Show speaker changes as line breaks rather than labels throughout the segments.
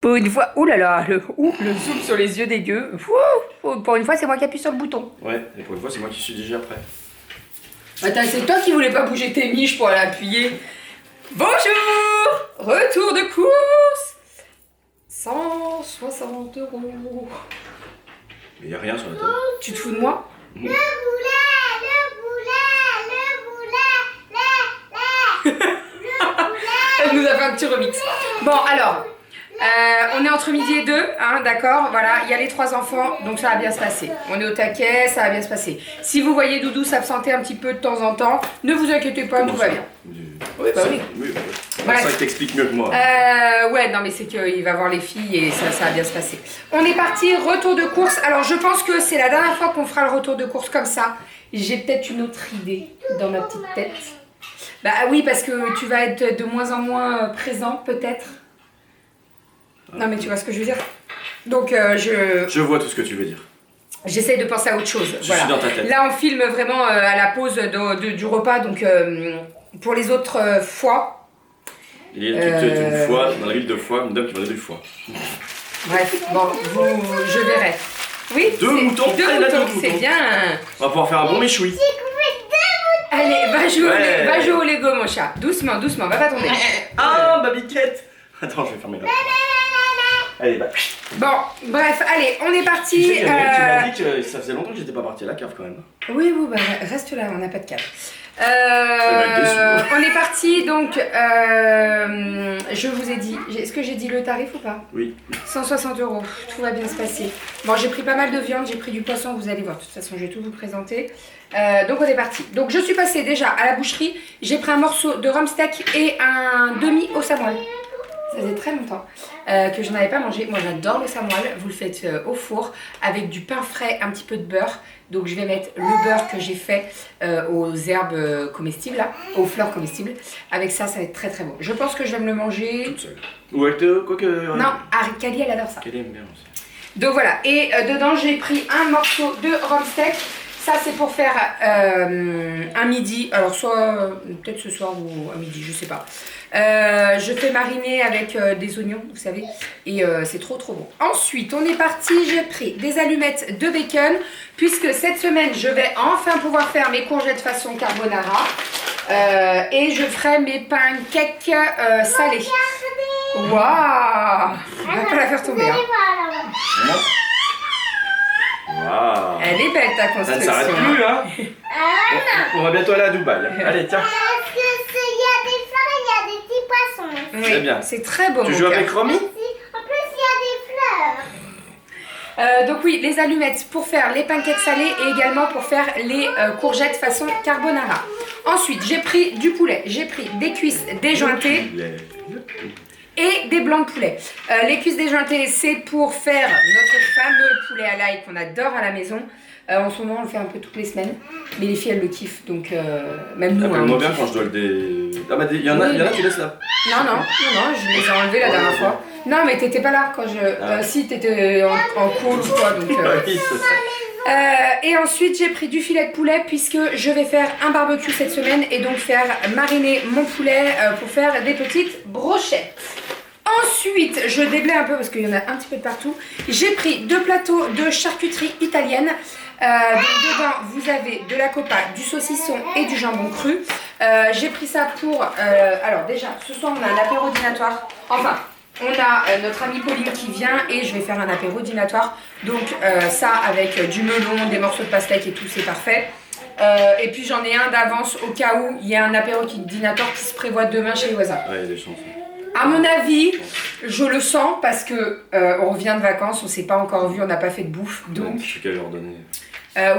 Pour une fois, ouh là là, le zoom sur les yeux des gueux. Pour une fois, c'est moi qui appuie sur le bouton.
Ouais, et pour une fois, c'est moi qui suis déjà prêt.
Attends, c'est toi qui voulais pas bouger tes miches pour aller appuyer. Bonjour! Retour de course! 160 €.
Mais y a rien sur la table.
Tu te fous de moi?
Le boulet, le boulet.
Elle nous a fait un petit remix. Bon, alors, on est entre midi et 2, hein, d'accord, voilà, il y a les 3 enfants, donc ça va bien se passer. On est au taquet, ça va bien se passer. Si vous voyez Doudou s'absenter un petit peu de temps en temps, ne vous inquiétez pas, tout va bien. Oui, bah oui.
Oui, bah oui.
Bref.
Ça t'explique mieux que moi.
Ouais, non, mais c'est qu'il va voir les filles et ça va bien se passer. On est parti, retour de course. Alors, je pense que c'est la dernière fois qu'on fera le retour de course comme ça. J'ai peut-être une autre idée dans ma petite tête. Bah oui, parce que tu vas être de moins en moins présent, peut-être. Non, mais tu vois ce que je veux dire. Donc,
Je vois tout ce que tu veux dire.
j'essaie de penser à autre chose.
Je
Voilà.
suis dans ta tête.
Là, on filme vraiment à la pause du repas. Donc, pour les autres fois,
Il y a une fois, dans la ville de Foix, une dame qui vendait du foie.
bref, bon, je verrai. Oui,
Deux moutons,
deux
elle a deux
moutons, c'est
moutons.
bien.
On va pouvoir faire un bon méchoui.
Allez, va jouer,
Ouais.
va jouer au Lego, mon chat. Doucement, doucement, va pas tomber.
Ah, ma biquette. Attends, je vais fermer là. Allez, bah.
Bon, bref, allez, on est
Tu
parti.
sais, tu m'as dit que ça faisait longtemps que j'étais pas parti à la cave quand même.
Oui, bah, reste là, on n'a pas de cadre.
va être déçu.
On est parti, donc, je vous ai dit, est-ce que j'ai dit le tarif ou pas?
Oui.
160 €, tout va bien se passer. Bon, j'ai pris pas mal de viande, j'ai pris du poisson, vous allez voir, de toute façon, je vais tout vous présenter. Donc, on est parti. Donc, je suis passée déjà à la boucherie, j'ai pris un morceau de rhum steak et un demi au samoil. Ça faisait très longtemps que je n'avais pas mangé. Moi, j'adore le samoil. Vous le faites au four avec du pain frais, un petit peu de beurre. Donc, je vais mettre le beurre que j'ai fait aux herbes comestibles, là, aux fleurs comestibles. Avec ça, ça va être très très bon. Je pense que je vais me le manger.
Toute seule. Ou avec quoi que.
Non, Kali, elle adore ça.
Qu'elle aime bien aussi.
Donc voilà. Et dedans, j'ai pris un morceau de rhum steak. Ça, c'est pour faire un midi. Alors, soit peut-être ce soir ou un midi, je sais pas. Je fais mariner avec des oignons, vous savez, et c'est trop trop bon. Ensuite, on est parti, j'ai pris des allumettes de bacon, puisque cette semaine, je vais enfin pouvoir faire mes courgettes façon carbonara, et je ferai mes pancakes salés. Waouh! On va pas la faire tomber, hein.
Waouh.
Elle est belle ta
Ça ne
construction.
s'arrête plus, hein. On va bientôt aller à Dubaï. Allez, tiens.
Parce qu'il y a des fleurs et il y a des petits poissons.
Oui,
Très bien.
c'est très beau.
Tu
mon
joues
cœur.
avec Romy?
En plus, il y a des fleurs.
Donc oui, les allumettes pour faire les pancakes salés et également pour faire les courgettes façon carbonara. Ensuite, j'ai pris du poulet, j'ai pris des cuisses déjointées et des blancs de poulet. Les cuisses déjointées, c'est pour faire notre fameux poulet à l'ail qu'on adore à la maison. En ce moment, on le fait un peu toutes les semaines, mais les filles, elles le kiffent, donc même nous.
Appelle-moi
on
bien
kiffe.
quand je dois Ah bah il y en a, tu laisses là.
Non, je les ai enlevés la dernière fois. Non, mais t'étais pas là quand je... si, t'étais en call ou quoi, donc...
Oui, c'est ça.
Et ensuite, j'ai pris du filet de poulet puisque je vais faire un barbecue cette semaine et donc faire mariner mon poulet pour faire des petites brochettes. Ensuite, je déblaye un peu parce qu'il y en a un petit peu de partout. J'ai pris 2 plateaux de charcuterie italienne. Donc dedans, vous avez de la copa, du saucisson et du jambon cru. J'ai pris ça pour... alors déjà, ce soir, on a un apéro dînatoire. Enfin, on a notre amie Pauline qui vient et je vais faire un apéro dînatoire. Donc ça, avec du melon, des morceaux de pastèque et tout, c'est parfait. Et puis j'en ai un d'avance au cas où il y a un apéro dînatoire qui se prévoit demain chez les voisins.
Ouais, il y a des chances.
À mon avis, je le sens parce que on revient de vacances, on s'est pas encore vu, on n'a pas fait de bouffe, donc...
Je suis qu'à leur donner.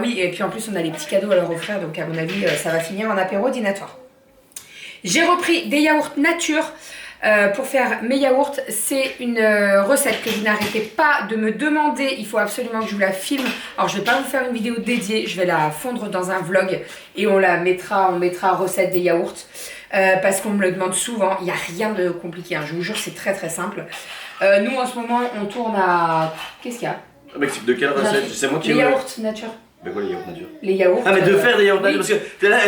oui, et puis en plus on a les petits cadeaux à leur offrir, donc à mon avis ça va finir en apéro dînatoire. J'ai repris des yaourts nature pour faire mes yaourts. C'est une recette que vous n'arrêtez pas de me demander, il faut absolument que je vous la filme. Alors je vais pas vous faire une vidéo dédiée, je vais la fondre dans un vlog et on mettra recette des yaourts. Parce qu'on me le demande souvent, il n'y a rien de compliqué, hein, je vous jure, c'est très très simple. Nous en ce moment, on tourne à... Qu'est-ce qu'il y a?
De quelle recette? C'est moi qui
Les yaourts nature.
Mais quoi les yaourts nature?
Les yaourts.
Ah mais de faire des yaourts
oui.
nature, parce que là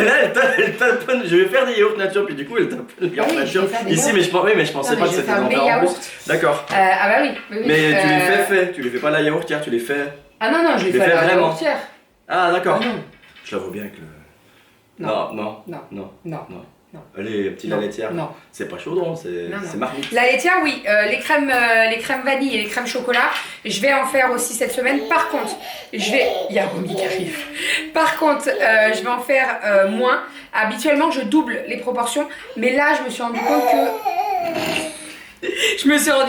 elle taponne, je vais faire des yaourts nature, puis du coup elle taponne les yaourts
oui, je
nature
vais faire des
ici,
yaourts.
mais je pensais
Non, mais
pas que
je vais
c'était
faire
d'en
mes
faire en
yaourts.
plus. D'accord.
Ah bah oui. oui, oui.
Mais tu les fais, tu les fais pas la yaourtière, tu les fais.
Ah non, non, je les
Tu les
fais
fais
à la
vraiment.
yaourtière.
Ah d'accord.
Ah non.
Je la vois bien avec le.
Non.
Non.
Non.
Non.
Non.
Non.
Non.
Allez, petit
Non.
la laitière.
Non.
C'est pas chaudron, c'est
Non, non.
marmite.
La laitière, oui. Les crèmes vanille et les crèmes chocolat, je vais en faire aussi cette semaine. Par contre, il y a Romy qui arrive. Par contre, je vais en faire moins. Habituellement, je double les proportions, mais là, je me suis rendu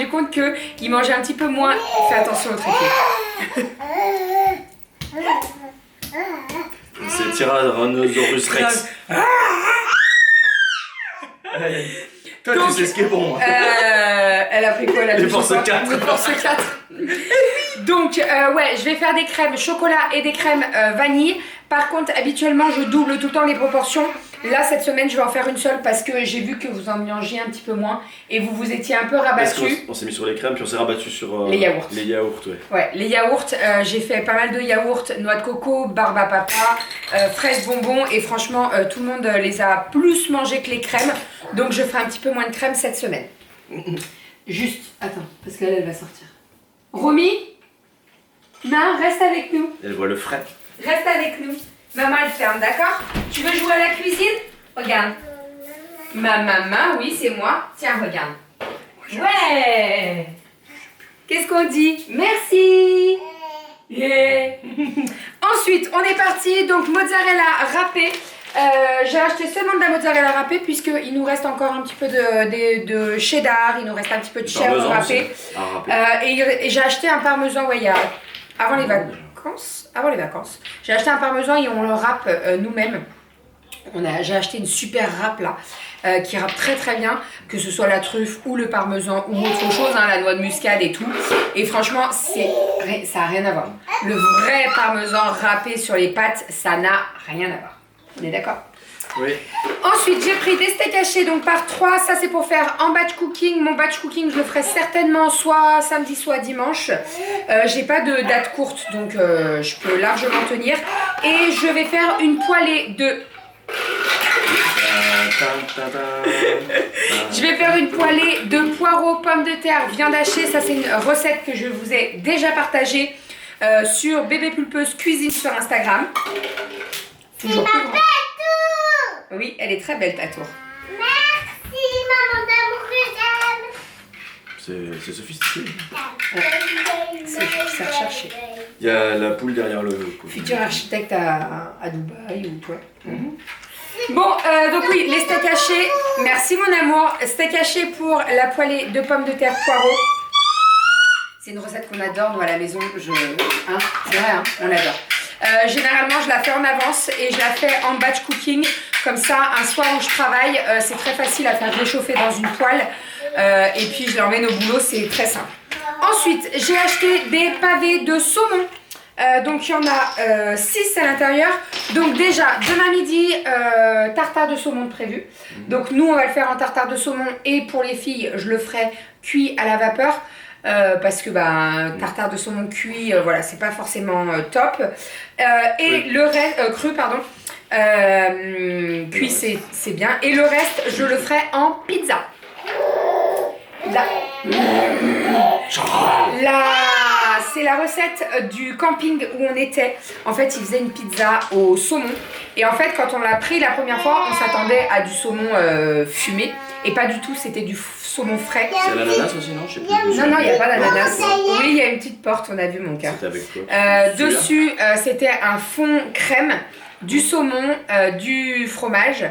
compte que il mangeait un petit peu moins. Fais attention au trépied.
C'est Tyrannosaurus Rex. Hey, toi,
Donc,
tu sais ce qui est bon.
Elle a pris quoi là?
Les forces 4.
Les forces 4. Donc, ouais, je vais faire des crèmes chocolat et des crèmes vanille. Par contre, habituellement, je double tout le temps les proportions. Là, cette semaine, je vais en faire une seule parce que j'ai vu que vous en mangez un petit peu moins et vous vous étiez un peu
Parce
rabattu.
qu'on s'est mis sur les crèmes, puis on s'est rabattu sur
Les yaourts.
Les yaourts, ouais.
Ouais, les yaourts, j'ai fait pas mal de yaourts, noix de coco, barbe à papa, fraises bonbons et franchement, tout le monde les a plus mangés que les crèmes. Donc, je ferai un petit peu moins de crèmes cette semaine. Juste, attends, parce qu'elle va sortir. Romy? Non, reste avec nous.
Elle voit le frais.
Reste avec nous. Maman, elle ferme, d'accord? Tu veux jouer à la cuisine? Regarde. Ma maman, oui, c'est moi. Tiens, regarde. Ouais! Qu'est-ce qu'on dit? Merci! Yeah. Ensuite, on est parti. Donc, mozzarella râpée. J'ai acheté seulement de la mozzarella râpée puisqu'il nous reste encore un petit peu de cheddar, il nous reste un petit peu de chèvre râpée. Et j'ai acheté un parmesan, ouais, avant les vacances. J'ai acheté un parmesan et on le râpe nous-mêmes. J'ai acheté une super râpe là, qui râpe très très bien, que ce soit la truffe ou le parmesan ou autre chose, hein, la noix de muscade et tout. Et franchement, ça n'a rien à voir. Le vrai parmesan râpé sur les pâtes, ça n'a rien à voir. On est d'accord?
Oui.
Ensuite, j'ai pris des steaks hachés donc par 3. Ça, c'est pour faire en batch cooking. Mon batch cooking, je le ferai certainement soit samedi, soit dimanche. J'ai pas de date courte, donc je peux largement tenir. Et je vais faire une poêlée de... Je vais faire une poêlée de poireaux, pommes de terre, viande hachée. Ça, c'est une recette que je vous ai déjà partagée sur Bébé Pulpeuse Cuisine sur Instagram.
C'est ma belle tour.
Oui, elle est très belle ta tour.
Merci, maman d'amour que j'aime.
C'est sophistiqué.
C'est recherché.
Il y a la poule derrière le coup.
Futur architecte à Dubaï ou toi. Bon, donc oui, les steaks hachés. Merci mon amour. Steak haché pour la poêlée de pommes de terre poireaux. C'est une recette qu'on adore nous à la maison. C'est vrai, hein, on l'adore. Généralement, je la fais en avance et je la fais en batch cooking. Comme ça, un soir où je travaille, c'est très facile à faire réchauffer dans une poêle. Et puis, je l'emmène au boulot, c'est très simple. Ensuite, j'ai acheté des pavés de saumon. Donc, il y en a 6 à l'intérieur. Donc, déjà, demain midi, tartare de saumon prévu. Donc, nous, on va le faire en tartare de saumon. Et pour les filles, je le ferai cuit à la vapeur. Parce que tartare de saumon cuit, voilà, c'est pas forcément top. Et le reste, cru, pardon, cuit c'est bien. Et le reste, je le ferai en pizza. Là, c'est la recette du camping où on était. En fait, ils faisaient une pizza au saumon. Et en fait, quand on l'a pris la première fois, on s'attendait à du saumon fumé. Et pas du tout, c'était du saumon frais.
C'est l'ananas aussi, non? Je sais plus.
Non, il n'y a pas d'ananas. Oui, il y a une petite porte, on a vu mon cas.
C'était avec quoi?
Dessus, c'était un fond crème, du saumon, du fromage,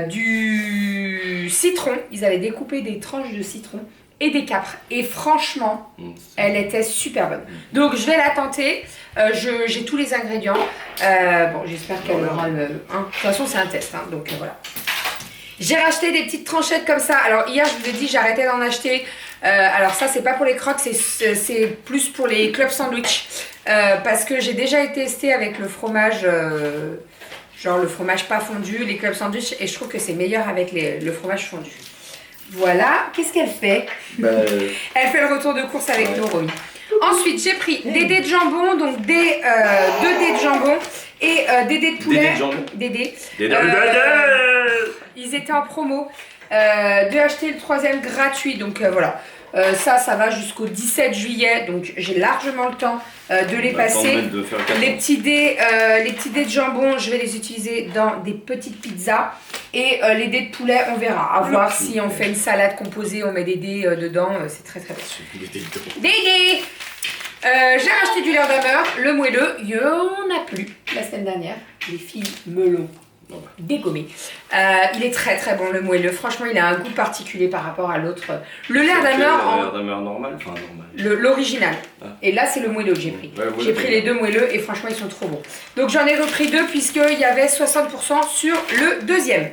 du citron. Ils avaient découpé des tranches de citron et des capres. Et franchement, elle était super bonne. Donc, je vais la tenter. J'ai tous les ingrédients. Bon, j'espère qu'elle aura le... Hein. De toute façon, c'est un test, hein, donc voilà. J'ai racheté des petites tranchettes comme ça. Alors hier, je vous ai dit, j'arrêtais d'en acheter. Alors ça, c'est pas pour les crocs, c'est plus pour les club sandwich. Parce que j'ai déjà été testée avec le fromage, genre le fromage pas fondu, les club sandwich. Et je trouve que c'est meilleur avec le fromage fondu. Voilà. Qu'est-ce qu'elle fait? Elle fait le retour de course avec nous, Romy. Ensuite, j'ai pris des dés de jambon, donc deux dés de jambon et des dés de poulet.
Des dés de jambon.
Des dés.
Des dés.
Ils étaient en promo. De acheter le 3e gratuit, donc voilà. Ça va jusqu'au 17 juillet, donc j'ai largement le temps de les passer. Les petits dés de jambon, je vais les utiliser dans des petites pizzas. Et les dés de poulet, on verra. À voir si on fait une salade composée, on met des dés dedans, c'est très très bien. Des dés. J'ai racheté du Leerdammer, le moelleux, il n'y en a plus la semaine dernière. Les filles me l'ont dégommé. Il est très très bon le moelleux, franchement il a un goût particulier par rapport à l'autre. Le Leerdammer
normal, enfin normal.
L'original. Ah. Et là c'est le moelleux que j'ai pris. Ouais, j'ai pris les deux moelleux et franchement ils sont trop bons. Donc j'en ai repris deux puisqu'il y avait 60% sur le deuxième.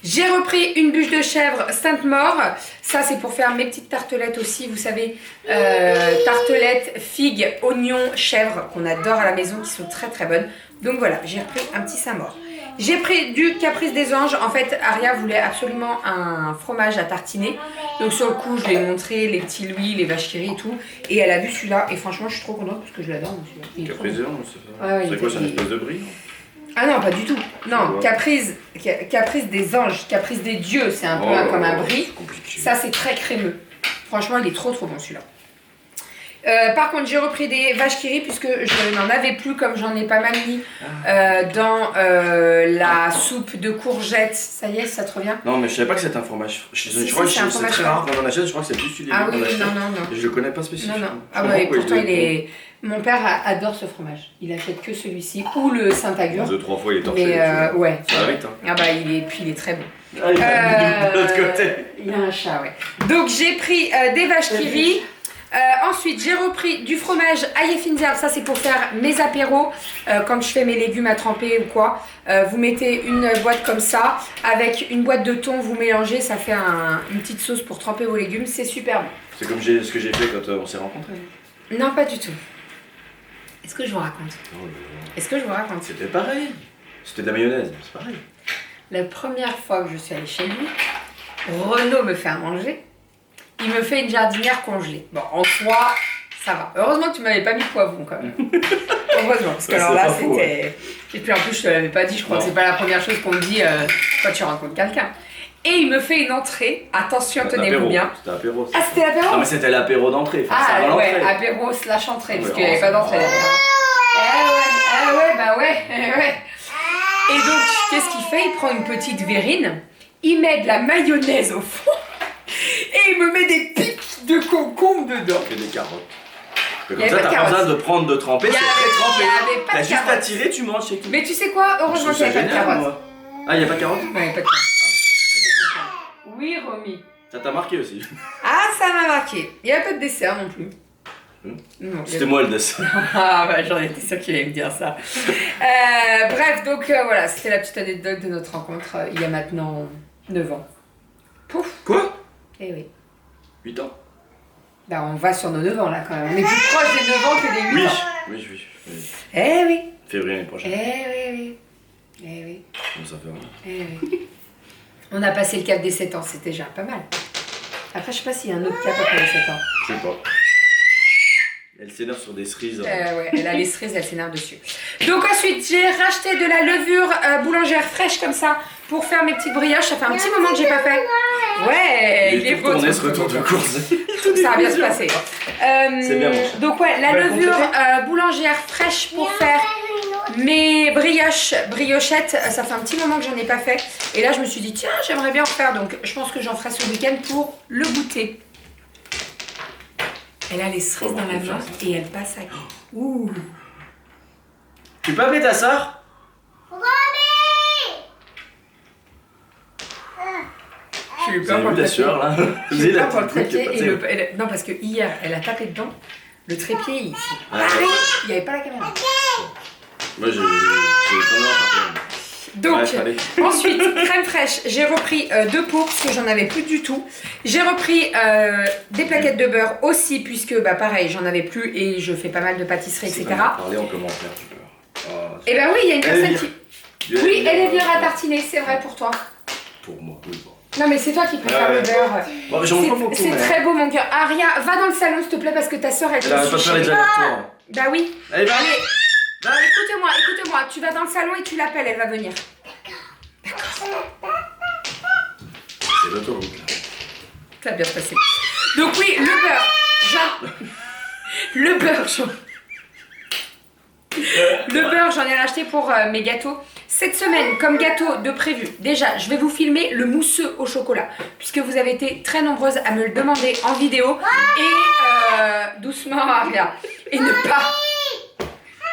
J'ai repris une bûche de chèvre Sainte-Maure. Ça, c'est pour faire mes petites tartelettes aussi. Vous savez, tartelettes, figues, oignons, chèvre qu'on adore à la maison, qui sont très très bonnes. Donc voilà, j'ai repris un petit Saint-Maure. J'ai pris du Caprice des Anges. En fait, Aria voulait absolument un fromage à tartiner. Donc sur le coup, je lui ai montré les petits Louis, les vaches qui rient et tout. Et elle a vu celui-là. Et franchement, je suis trop contente parce que je l'adore.
Caprice des Anges, c'est ça. C'est quoi, c'est une espèce de brie?
Ah non, pas du tout. Non, caprice des anges, caprice des dieux, c'est un peu comme un brie. Ça, c'est très crémeux. Franchement, il est trop trop bon celui-là. Par contre, j'ai repris des vaches qui rient puisque je n'en avais plus, comme j'en ai pas mal mis dans la soupe de courgettes. Ça y est, ça te revient?
Non, mais je savais pas que c'était un fromage. Je crois que c'est très rare quand on achète, je crois que c'est plus celui
Ah oui, non.
Je le connais pas spécifiquement.
Non. Ah ouais, pourtant il est... Mon père adore ce fromage. Il achète que celui-ci ou le Saint-Agur.
2-3 fois il est torché.
Mais ouais.
Ça va vite, hein.
Ah bah puis il est très bon.
Ah, il a de l'autre côté.
Il a un chat, ouais. Donc j'ai pris des vaches qui rient. Ensuite, j'ai repris du fromage ail finzer. Ça, c'est pour faire mes apéros. Quand je fais mes légumes à tremper ou quoi. Vous mettez une boîte comme ça. Avec une boîte de thon, vous mélangez. Ça fait une petite sauce pour tremper vos légumes. C'est super bon.
C'est comme ce que j'ai fait quand on s'est rencontrés.
Non, pas du tout. Est-ce que je vous raconte? Est-ce que je vous raconte?
C'était pareil. C'était de la mayonnaise, c'est pareil.
La première fois que je suis allée chez lui, Renaud me fait à manger. Il me fait une jardinière congelée. Bon, en soi, ça va. Heureusement que tu m'avais pas mis de poivron quand même. Heureusement, parce que alors là, c'était... Et puis en plus, je te l'avais pas dit, je crois que c'est pas la première chose qu'on me dit quand tu rencontres quelqu'un. Et il me fait une entrée. Attention, tenez-vous bien.
C'était apéro.
Ah, c'était l'apéro?
Non, mais c'était l'apéro d'entrée.
Ah ouais, apéro slash entrée, parce qu'il n'y avait pas d'entrée derrière. Bah ouais. Et donc, qu'est-ce qu'il fait? Il prend une petite verrine, il met de la mayonnaise au fond, et il me met des pics de concombre dedans.
Et des carottes. Comme ça, t'as pas besoin de prendre, de tremper, c'est très trempé. T'as juste à tirer, tu manges, c'est tout.
Mais tu sais quoi? Heureusement qu'il n'y avait pas de carottes.
Ah, il n'y a pas de carottes?
Non, il n'y a pas de carottes. Oui, Romy.
Ça t'a marqué aussi?
Ah, ça m'a marqué. Il n'y avait pas de dessert non plus.
C'était moi le dessert.
Ah bah j'en étais sûre qu'il allait me dire ça. Bref, donc voilà, c'était la petite anecdote de notre rencontre il y a maintenant 9 ans. Pouf.
Quoi?
Eh oui.
8 ans?
Bah on va sur nos 9 ans là quand même. On est plus proche des 9 ans que des 8 ans.
Oui.
Eh oui.
Février l'année prochaine.
Eh oui.
Comment ça fait rien?
Eh oui. On a passé le cap des 7 ans, c'était déjà pas mal. Après je sais pas s'il y a un autre cap après les 7 ans.
Je sais pas. Elle s'énerve sur des cerises.
Ouais, elle a les cerises, elle s'énerve dessus. Donc ensuite, j'ai racheté de la levure boulangère fraîche comme ça pour faire mes petites brioches. Ça fait un petit moment que j'ai pas fait. Ouais, il est beau.
On est ce retour de course.
Ça va bien se passer.
C'est bien, mon cher.
Donc ouais, la levure boulangère fraîche pour faire mes briochettes. Ça fait un petit moment que j'en ai pas fait. Et là, je me suis dit, tiens, j'aimerais bien en faire. Donc je pense que j'en ferai ce week-end pour le goûter. Elle a les cerises dans la main et elle passe à... Ouh.
Tu peux appeler ta soeur?
J'ai eu peur pour le trépied.
Là.
J'ai eu peur pour le trépied et non, parce que hier, elle a tapé dedans. Le trépied, il n'y avait pas la caméra.
Moi, j'ai tendance à faire.
Donc, ensuite, crème fraîche, j'ai repris 2 pots parce que j'en avais plus du tout. J'ai repris des plaquettes de beurre aussi puisque, bah pareil, j'en avais plus et je fais pas mal de pâtisserie, etc.
Parler en commentaire du beurre.
Et ben oui, il y a une personne qui... Oui, elle est bien à tartiner, c'est vrai pour toi.
Pour moi, oui. Bon.
Non mais c'est toi qui préfères le beurre.
Bon, j'en mange pas beaucoup.
C'est très beau mon cœur. Aria, va dans le salon s'il te plaît parce que ta soeur elle te
Elle va pas faire les allers-retours.
Bah oui.
Allez, va.
Écoute-moi, tu vas dans le salon et tu l'appelles, elle va venir.
C'est l'autoroute.
Ça va bien se passer. Donc oui, le beurre. Le beurre, j'en ai racheté pour mes gâteaux. Cette semaine, comme gâteau de prévu, déjà, je vais vous filmer le mousseux au chocolat. Puisque vous avez été très nombreuses à me le demander en vidéo. Et doucement, Aria. Et ne pas...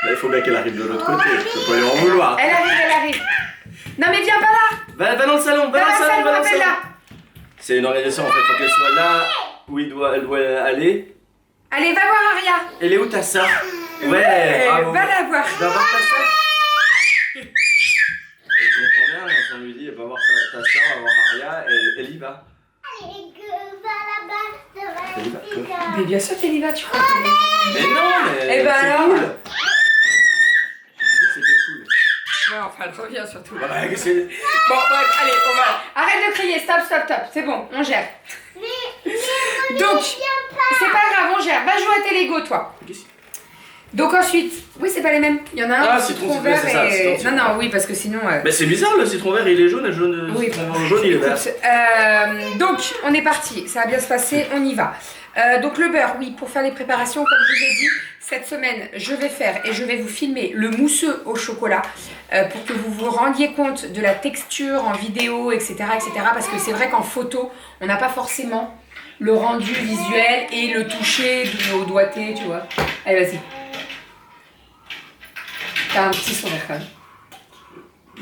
Là, il faut bien qu'elle arrive de l'autre côté. Je peux pas lui en vouloir.
Elle arrive. Non mais viens pas là.
Va dans le salon, va dans le salon.
Appelle-la.
C'est une organisation en fait, faut qu'elle soit là où elle doit aller.
Allez, va voir Aria.
Elle est où ta soeur? Ouais, bravo.
Va la voir.
Va voir ta soeur. Elle comprend bien, on lui dit, va voir ta soeur, va voir Aria, elle y va. Elle y va.
Mais bien sûr qu'elle y va, tu crois.
Mais non, mais
Eh ben
c'est
alors.
cool. C'était cool.
Ouais, enfin, elle revient surtout.
Ouais, qu'est-ce que
Bon, bref, allez, on va. Arrête de crier, stop. C'est bon, on gère. Donc, c'est pas grave, on gère. Va jouer à tes Lego, toi. Donc ensuite, oui, c'est pas les mêmes. Il y en a un
Ah, citron
vert
c'est ça,
et...
citron.
Non, oui, parce que sinon...
Mais c'est bizarre, le citron vert il est jaune,
Oui.
citron jaune il est vert.
Donc, on est parti. Ça va bien se passer, on y va. Donc le beurre, oui, pour faire les préparations, comme je vous ai dit, cette semaine, je vais faire et je vais vous filmer le mousseux au chocolat pour que vous vous rendiez compte de la texture en vidéo, etc. Parce que c'est vrai qu'en photo, on n'a pas forcément le rendu visuel et le toucher au doigté, tu vois. Allez, vas-y. T'as un petit sourire quand même.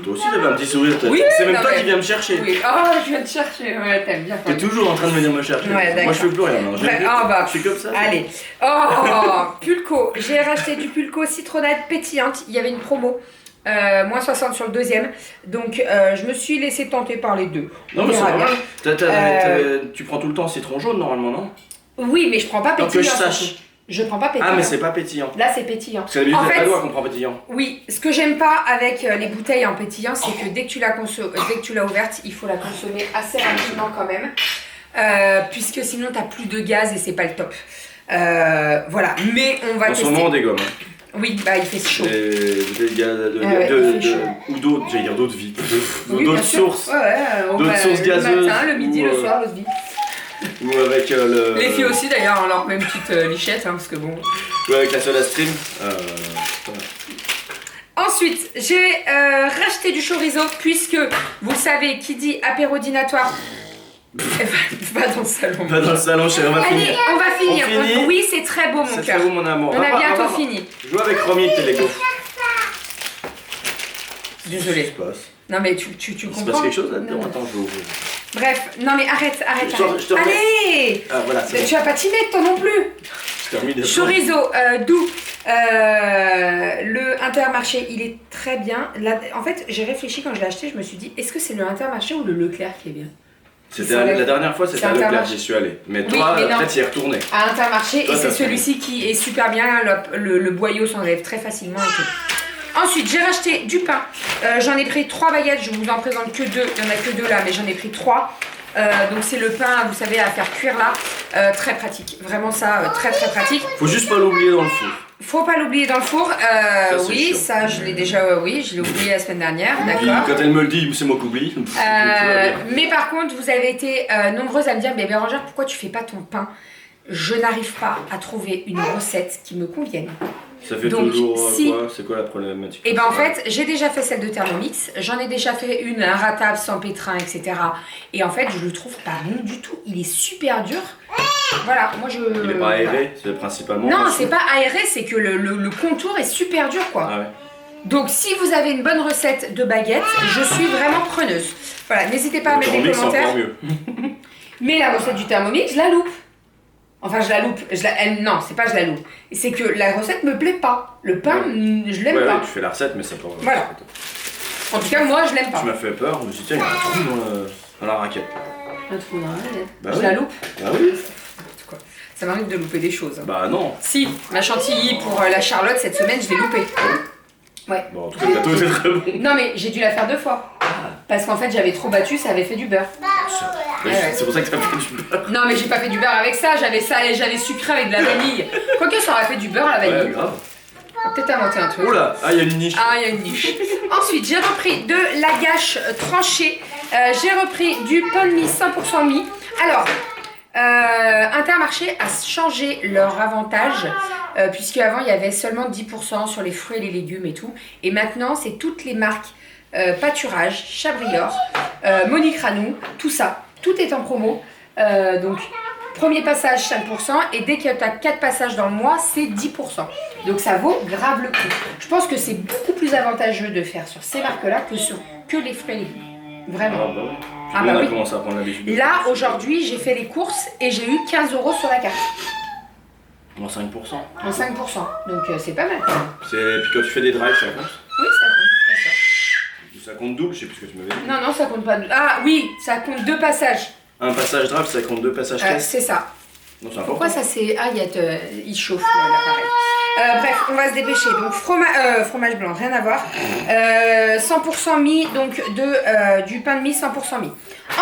Toi aussi t'avais un petit sourire,
Oui,
c'est même
non,
toi
mais...
qui viens me chercher.
Oui, oh, je viens te chercher, ouais, t'aimes bien.
T'es toujours en train de venir me chercher.
Ouais,
moi je fais plus rien, non.
Bah,
je suis comme ça.
Allez. Oh, Pulco. J'ai racheté du Pulco citronnade pétillante. Il y avait une promo. Moins 60 sur le deuxième. Donc je me suis laissé tenter par les deux.
Non, mais c'est normal. Tu prends tout le temps citron jaune normalement, non?
Oui, mais je prends pas pétillant.
Donc que je sache.
Je prends pas pétillant.
Ah, mais c'est pas pétillant.
Là, c'est pétillant.
Parce que d'habitude, c'est pas doigt qu'on prend pétillant.
Oui, ce que j'aime pas avec les bouteilles en pétillant, c'est que dès que tu l'as ouverte, il faut la consommer assez rapidement quand même. Puisque sinon, t'as plus de gaz et c'est pas le top. Voilà, mais on va tester.
En ce moment, on dégomme.
Oui, bah il fait chaud.
Il y a ou d'autres, j'allais dire d'autres vies. D'autres sources. D'autres sources gazeuses.
Le matin, le midi, le soir, l'autre vie.
Ou avec le...
Les filles aussi d'ailleurs, on leur met une petite lichette, hein, parce que bon...
Ou avec la soda stream.
Ensuite, j'ai racheté du chorizo, puisque, vous le savez, qui dit apérodinatoire... Va dans le salon.
Va dans le salon, chérie, on va finir.
Allez, on va finir.
On finit.
Oui, c'est très beau, mon cœur.
C'est très beau, mon amour.
On a bientôt fini.
Joue avec Romy, tes Lego.
Désolée.
Qu'est-ce qui se passe?
Non mais tu comprends.
Il se passe quelque chose là-dedans? Attends, je vais ouvrir.
Bref, non mais arrête.
Je te remets.
Allez.
Ah voilà, c'est bon.
Tu vas pas t'y mettre toi non plus.
Je t'ai remis des
Chorizo, doux. Le Intermarché, il est très bien. Là, en fait, j'ai réfléchi quand je l'ai acheté, je me suis dit, est-ce que c'est le Intermarché ou le Leclerc qui est bien?
La dernière fois, c'était à Leclerc, j'y suis allé. Mais toi, peut-être y es retourné.
À Intermarché,
toi,
et c'est celui-ci qui est super bien. Le boyau s'enlève très facilement et tout. Ensuite, j'ai racheté du pain. J'en ai pris 3 baguettes. Je vous en présente que 2. Il n'y en a que 2 là, mais j'en ai pris 3. Donc c'est le pain, vous savez, à faire cuire là. Très pratique. Vraiment ça, très pratique.
Faut juste pas l'oublier dans le four.
Faut pas l'oublier dans le four. Oui,
chiant.
ça je l'ai déjà, je l'ai oublié la semaine dernière, d'accord.
Quand elle me le dit, c'est moi qui oublie.
Mais par contre, vous avez été nombreuses à me dire, mais Bérangère, pourquoi tu fais pas ton pain? Je n'arrive pas à trouver une recette qui me convienne.
Ça fait donc, toujours quoi? C'est quoi la problématique?
Et ben en fait, j'ai déjà fait celle de Thermomix, j'en ai déjà fait une inratable sans pétrin, etc. Et en fait, je le trouve pas bon du tout. Il est super dur. Voilà, moi je...
Il est pas aéré, c'est principalement...
Non, c'est pas aéré, c'est que le contour est super dur, quoi.
Ah ouais.
Donc si vous avez une bonne recette de baguette, je suis vraiment preneuse. Voilà, n'hésitez pas à mettre des commentaires.
Encore mieux.
Mais la recette du Thermomix, je la loupe. Enfin, je la loupe. Non, c'est pas je la loupe. C'est que la recette me plaît pas. Le pain, je l'aime pas.
Ouais, tu fais la recette, mais ça peut...
Voilà. En tout cas, moi, je l'aime pas.
Tu m'as fait peur, je me suis dit, tiens, il y a un trou dans la raquette.
Un trou dans la raquette.
Bah
je
oui.
la loupe.
Bah oui.
Ça m'arrive de louper des choses.
Bah non.
Si, ma chantilly pour la Charlotte cette semaine, je l'ai loupée. Ouais.
Bon, en tout cas, le gâteau était très bon.
Non, mais j'ai dû la faire 2 fois. Parce qu'en fait, j'avais trop battu, ça avait fait du beurre. Ouais.
C'est pour ça que t'as fait du beurre.
Non mais j'ai pas fait du beurre avec ça, j'avais sucré avec de la vanille. Quoique ça aurait fait du beurre à la
Ouais,
vanille.
grave.
On va peut-être inventer un truc.
Oula, ah, il y a une niche.
Ah, il y a une niche. Ensuite, j'ai repris de la gâche tranchée. J'ai repris du pain de mie 100% mie. Alors, Intermarché a changé leur avantage. Puisque avant il y avait seulement 10% sur les fruits et les légumes et tout. Et maintenant, c'est toutes les marques Pâturage, Chabrior, Monique Ranou, tout ça. Tout est en promo. Donc, premier passage 5%. Et dès que tu as 4 passages dans le mois, c'est 10%. Donc ça vaut grave le coup. Je pense que c'est beaucoup plus avantageux de faire sur ces marques-là que les fruits et légumes. Vraiment.
Ah bah oui.
Ah
Nous,
bah
on a
oui.
commencé à prendre l'habitude. de
Là,
faire ça.
aujourd'hui, j'ai fait les courses et j'ai eu 15 € sur la carte.
En 5%.
En 5%. Donc c'est pas mal.
Puis quand tu fais des drives, ça compte.
Oui, ça compte. Bien sûr.
Ça compte double, je sais plus ce que tu m'avais dit.
Non, non, ça compte pas. Ah oui, ça compte 2 passages.
Un passage drive, ça compte 2 passages test.
C'est ça.
Non, c'est important.
Pourquoi ça c'est... Ah, il chauffe l'appareil. Bref, on va se dépêcher. Donc fromage blanc, rien à voir. 100% mie, donc du pain de mie 100% mie.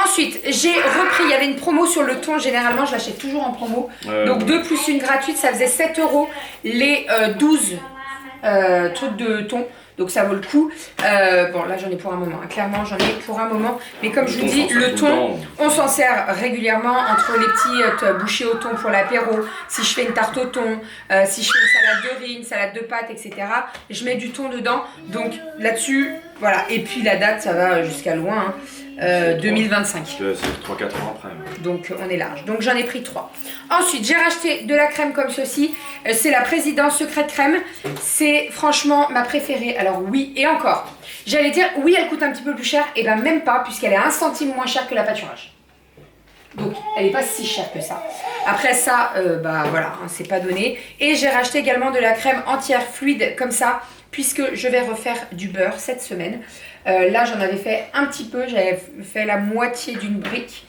Ensuite, j'ai repris, il y avait une promo sur le thon. Généralement, je l'achète toujours en promo. Donc 2 plus 1 gratuite, ça faisait 7 € les 12 trucs de thon. Donc ça vaut le coup. Bon, là j'en ai pour un moment. Clairement, j'en ai pour un moment. Mais comme je vous dis, le thon, on s'en sert régulièrement entre les petites bouchées au thon pour l'apéro. Si je fais une tarte au thon, si je fais une salade de riz, une salade de pâtes, etc. Je mets du thon dedans. Donc là-dessus, voilà. Et puis la date, ça va jusqu'à loin. 2025.
C'est 3-4 ans après.
Donc on est large. Donc j'en ai pris 3. Ensuite, j'ai racheté de la crème comme ceci. C'est la Présidence Secret Crème. C'est franchement ma préférée. Alors oui, et encore. J'allais dire, oui, elle coûte un petit peu plus cher. Et bien même pas, puisqu'elle est 1 centime moins chère que la Pâturage. Donc elle n'est pas si chère que ça. Après ça, bah voilà, hein, c'est pas donné. Et j'ai racheté également de la crème entière fluide comme ça, puisque je vais refaire du beurre cette semaine. Là j'en avais fait un petit peu, j'avais fait la moitié d'une brique.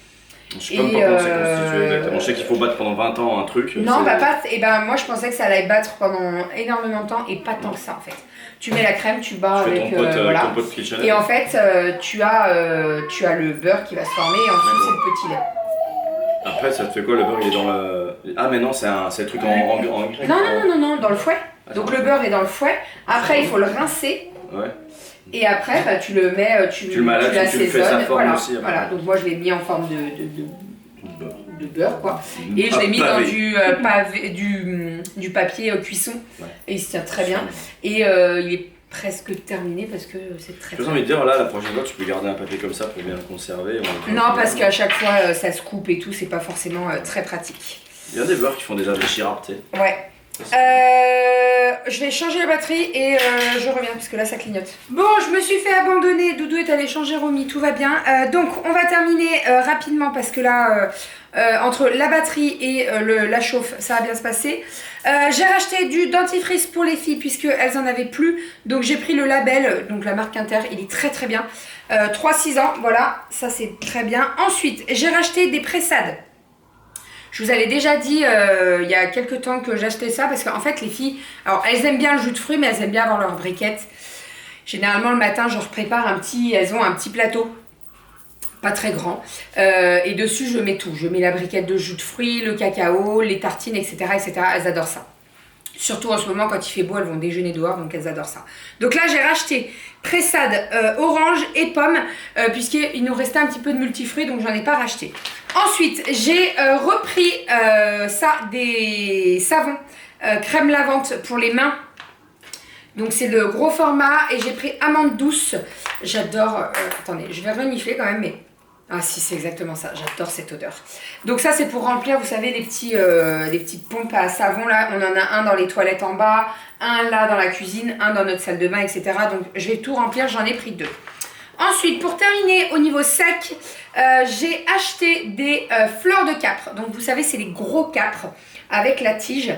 Je sais pas comment c'est constitué exactement. Je sais qu'il faut battre pendant 20 ans un truc.
Non, bah pas. Et ben moi je pensais que ça allait battre pendant énormément de temps et pas tant que ça en fait. Tu mets la crème, tu bats
Tu fais
avec
ton pote,
voilà.
ton pote Kitchen.
Et en fait tu as le beurre qui va se former et ensuite c'est le petit lait.
Après, ça te fait quoi le beurre? Il est dans le. Ah, mais non, c'est le truc en grec.
Non, dans le fouet. Donc le beurre est dans le fouet. Après il faut le rincer.
Ouais.
Et après bah, tu le mets, tu
le mets là, tu le fais sa forme
voilà,
aussi. Après.
voilà. Donc moi je l'ai mis en forme de beurre quoi. Et je l'ai mis
Pavé.
dans du papier cuisson.
Ouais.
Et il se tient très bien. Et il est presque terminé parce que c'est très
J'ai envie de dire, là, la prochaine fois, tu peux garder un papier comme ça pour bien le conserver.
Non, parce qu'à chaque fois ça se coupe et tout, c'est pas forcément très pratique.
Il y a des beurres qui font déjà des chirapes, tu sais.
Ouais. Je vais changer la batterie et je reviens parce que là ça clignote. Bon, je me suis fait abandonner. Doudou est allé changer Romy, tout va bien. Donc on va terminer rapidement parce que là, entre la batterie et la chauffe, ça va bien se passer. J'ai racheté du dentifrice pour les filles puisqu'elles en avaient plus. Donc j'ai pris le label, donc la marque Inter, il est très très bien. 3-6 ans, voilà, ça c'est très bien. Ensuite, j'ai racheté des pressades. Je vous avais déjà dit il y a quelques temps que j'achetais ça parce qu'en fait les filles, alors elles aiment bien le jus de fruits mais elles aiment bien avoir leur briquette. Généralement le matin je leur prépare elles ont un petit plateau, pas très grand, et dessus je mets tout. Je mets la briquette de jus de fruits, le cacao, les tartines, etc. etc. Elles adorent ça. Surtout en ce moment quand il fait beau, elles vont déjeuner dehors donc elles adorent ça. Donc là j'ai racheté pressade orange et pomme puisqu'il nous restait un petit peu de multifruits donc j'en ai pas racheté. Ensuite j'ai repris des savons crème lavante pour les mains. Donc c'est le gros format et j'ai pris amande douce. J'adore, attendez je vais renifler quand même mais... Ah si, c'est exactement ça, j'adore cette odeur. Donc ça c'est pour remplir, vous savez, les petites pompes à savon là. On en a un dans les toilettes en bas, un là dans la cuisine, un dans notre salle de bain, etc. Donc je vais tout remplir, j'en ai pris 2. Ensuite, pour terminer au niveau sec, j'ai acheté des fleurs de capre. Donc vous savez, c'est les gros capres avec la tige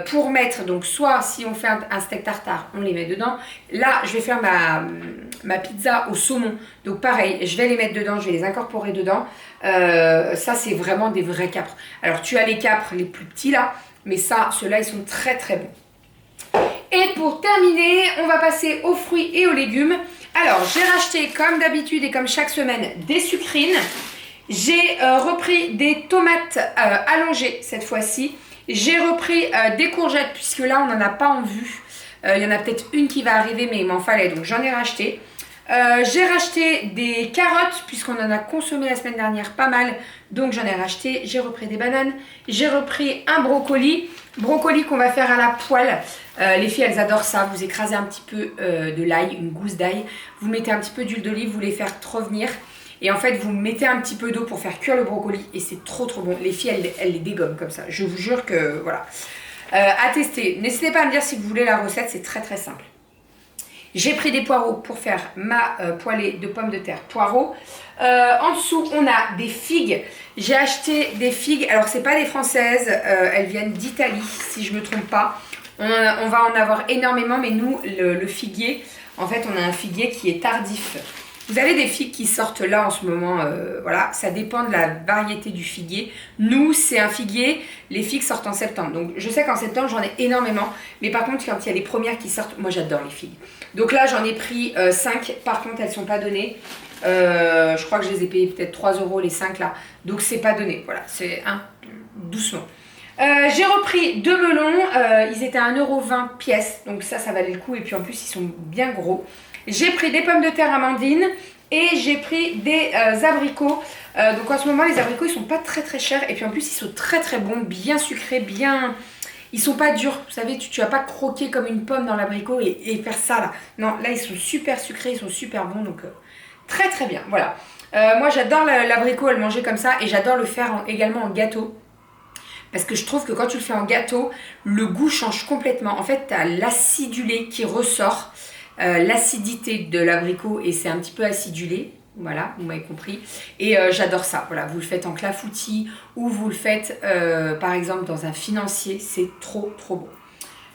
pour mettre, donc soit si on fait un steak tartare, on les met dedans. Là, je vais faire ma pizza au saumon. Donc pareil, je vais les mettre dedans, je vais les incorporer dedans. Ça, c'est vraiment des vrais capres. Alors tu as les capres les plus petits là, mais ça, ceux-là, ils sont très très bons. Et pour terminer, on va passer aux fruits et aux légumes. Alors, j'ai racheté, comme d'habitude et comme chaque semaine, des sucrines. J'ai repris des tomates allongées cette fois-ci. J'ai repris des courgettes puisque là on n'en a pas en vue. Il y en a peut-être une qui va arriver mais il m'en fallait donc j'en ai racheté. J'ai racheté des carottes puisqu'on en a consommé la semaine dernière pas mal. Donc j'en ai racheté. J'ai repris des bananes. J'ai repris un brocoli. Brocoli qu'on va faire à la poêle. Les filles elles adorent ça. Vous écrasez un petit peu de l'ail, une gousse d'ail. Vous mettez un petit peu d'huile d'olive, vous les faites revenir. Et en fait vous mettez un petit peu d'eau pour faire cuire le brocoli. Et c'est trop bon. Les filles elles les dégomment comme ça. Je vous jure que voilà. À tester. N'hésitez pas à me dire si vous voulez la recette. C'est très simple. J'ai pris des poireaux pour faire ma poêlée de pommes de terre poireaux. En dessous, on a des figues. J'ai acheté des figues. Alors, c'est pas des françaises. Elles viennent d'Italie, si je me trompe pas. On va en avoir énormément, mais nous, le figuier, en fait, on a un figuier qui est tardif. Vous avez des figues qui sortent là en ce moment, voilà, ça dépend de la variété du figuier. Nous, c'est un figuier, les figues sortent en septembre. Donc, je sais qu'en septembre, j'en ai énormément. Mais par contre, quand il y a les premières qui sortent, moi, j'adore les figues. Donc là, j'en ai pris 5. Par contre, elles ne sont pas données. Je crois que je les ai payées peut-être 3 € les 5 là. Donc, c'est pas donné. Voilà, c'est doucement. J'ai repris 2 melons. Ils étaient à 1,20 € pièce. Donc ça valait le coup. Et puis en plus, ils sont bien gros. J'ai pris des pommes de terre amandines et j'ai pris des abricots. Donc en ce moment, les abricots, ils sont pas très chers. Et puis en plus, ils sont très bons, bien sucrés, bien... Ils sont pas durs. Vous savez, tu vas pas croquer comme une pomme dans l'abricot et faire ça là. Non, là, ils sont super sucrés, ils sont super bons. Donc très bien, voilà. Moi, j'adore l'abricot à le manger comme ça. Et j'adore le faire également en gâteau. Parce que je trouve que quand tu le fais en gâteau, le goût change complètement. En fait, tu as l'acidulé qui ressort. L'acidité de l'abricot et c'est un petit peu acidulé, voilà, vous m'avez compris. Et j'adore ça, voilà, vous le faites en clafoutis ou vous le faites par exemple dans un financier, c'est trop bon.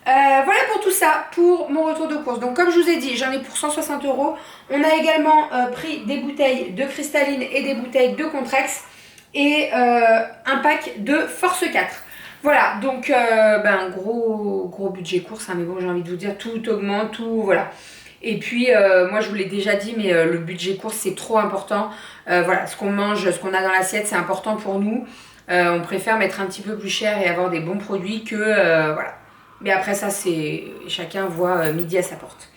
Voilà pour tout ça, pour mon retour de course. Donc comme je vous ai dit, j'en ai pour 160 €. On a également pris des bouteilles de cristalline et des bouteilles de Contrex et un pack de Force 4. Voilà, donc gros budget course, hein, mais bon, j'ai envie de vous dire, tout augmente, tout, voilà. Et puis, moi, je vous l'ai déjà dit, mais le budget course, c'est trop important. Voilà, ce qu'on mange, ce qu'on a dans l'assiette, c'est important pour nous. On préfère mettre un petit peu plus cher et avoir des bons produits que, voilà. Mais après ça, c'est chacun voit midi à sa porte.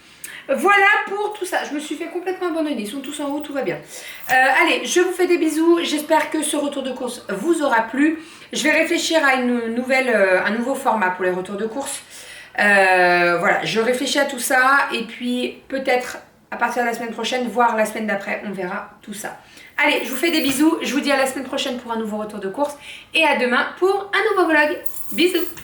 Voilà pour tout ça, je me suis fait complètement abandonner, ils sont tous en haut, tout va bien. Allez, je vous fais des bisous, j'espère que ce retour de course vous aura plu. Je vais réfléchir à un nouveau format pour les retours de course. Voilà, je réfléchis à tout ça et puis peut-être à partir de la semaine prochaine, voire la semaine d'après, on verra tout ça. Allez, je vous fais des bisous, je vous dis à la semaine prochaine pour un nouveau retour de course et à demain pour un nouveau vlog. Bisous!